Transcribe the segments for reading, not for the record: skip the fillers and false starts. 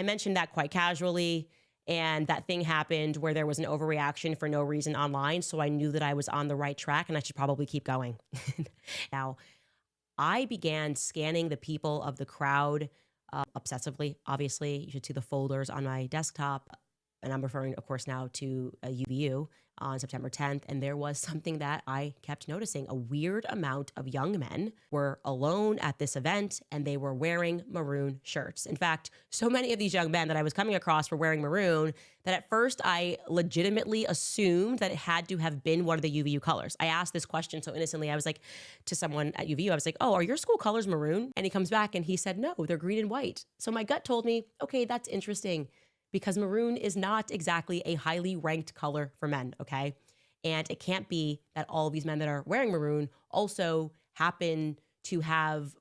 I mentioned that quite casually, and that thing happened where there was an overreaction for no reason online. So I knew that I was on the right track and I should probably keep going. Now, I began scanning the people of the crowd obsessively. Obviously, you should see the folders on my desktop. And I'm referring, of course, now to UVU on September 10th. And there was something that I kept noticing. A weird amount of young men were alone at this event and they were wearing maroon shirts. In fact, so many of these young men that I was coming across were wearing maroon that at first I legitimately assumed that it had to have been one of the UVU colors. I asked this question so innocently. I was like, to someone at UVU, I was like, oh, are your school colors maroon? And he comes back and he said, no, they're green and white. So my gut told me, okay, that's interesting, because maroon is not exactly a highly ranked color for men, okay? And it can't be that all of these men that are wearing maroon also happen to have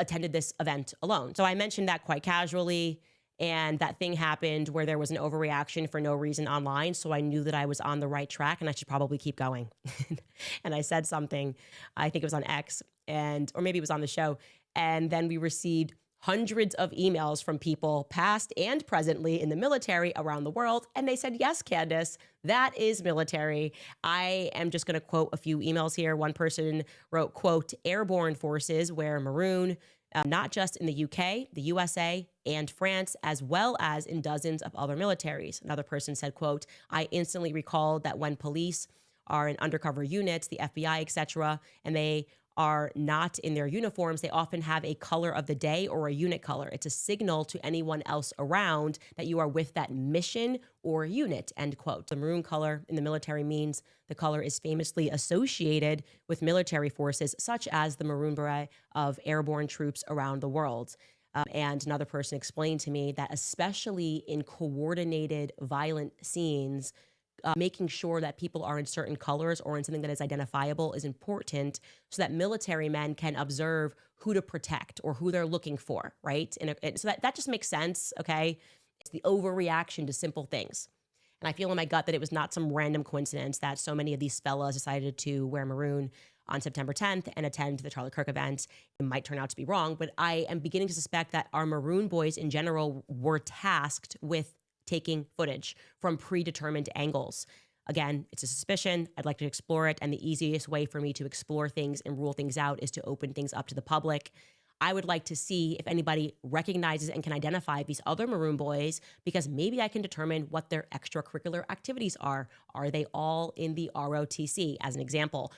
attended this event alone. So I mentioned that quite casually, and that thing happened where there was an overreaction for no reason online. So I knew that I was on the right track and I should probably keep going. And I said something, I think it was on X, or maybe it was on the show. And then we received hundreds of emails from people past and presently in the military around the world. And they said, yes, Candace, that is military. I am just going to quote a few emails here. One person wrote, quote, airborne forces wear maroon, not just in the UK, the USA, and France, as well as in dozens of other militaries. Another person said, quote, I instantly recalled that when police are in undercover units, the FBI, etc., and they are not in their uniforms, they often have a color of the day or a unit color. It's a signal to anyone else around that you are with that mission or unit, end quote. The maroon color in the military means the color is famously associated with military forces, such as the Maroon Beret of airborne troops around the world. And another person explained to me that especially in coordinated violent scenes, making sure that people are in certain colors or in something that is identifiable is important so that military men can observe who to protect or who they're looking for, right? And so that just makes sense, okay? It's the overreaction to simple things. And I feel in my gut that it was not some random coincidence that so many of these fellas decided to wear maroon on September 10th and attend the Charlie Kirk event. It might turn out to be wrong, but I am beginning to suspect that our maroon boys in general were tasked with taking footage from predetermined angles. Again, it's a suspicion. I'd like to explore it. And the easiest way for me to explore things and rule things out is to open things up to the public. I would like to see if anybody recognizes and can identify these other maroon boys, because maybe I can determine what their extracurricular activities are. Are they all in the ROTC, as an example?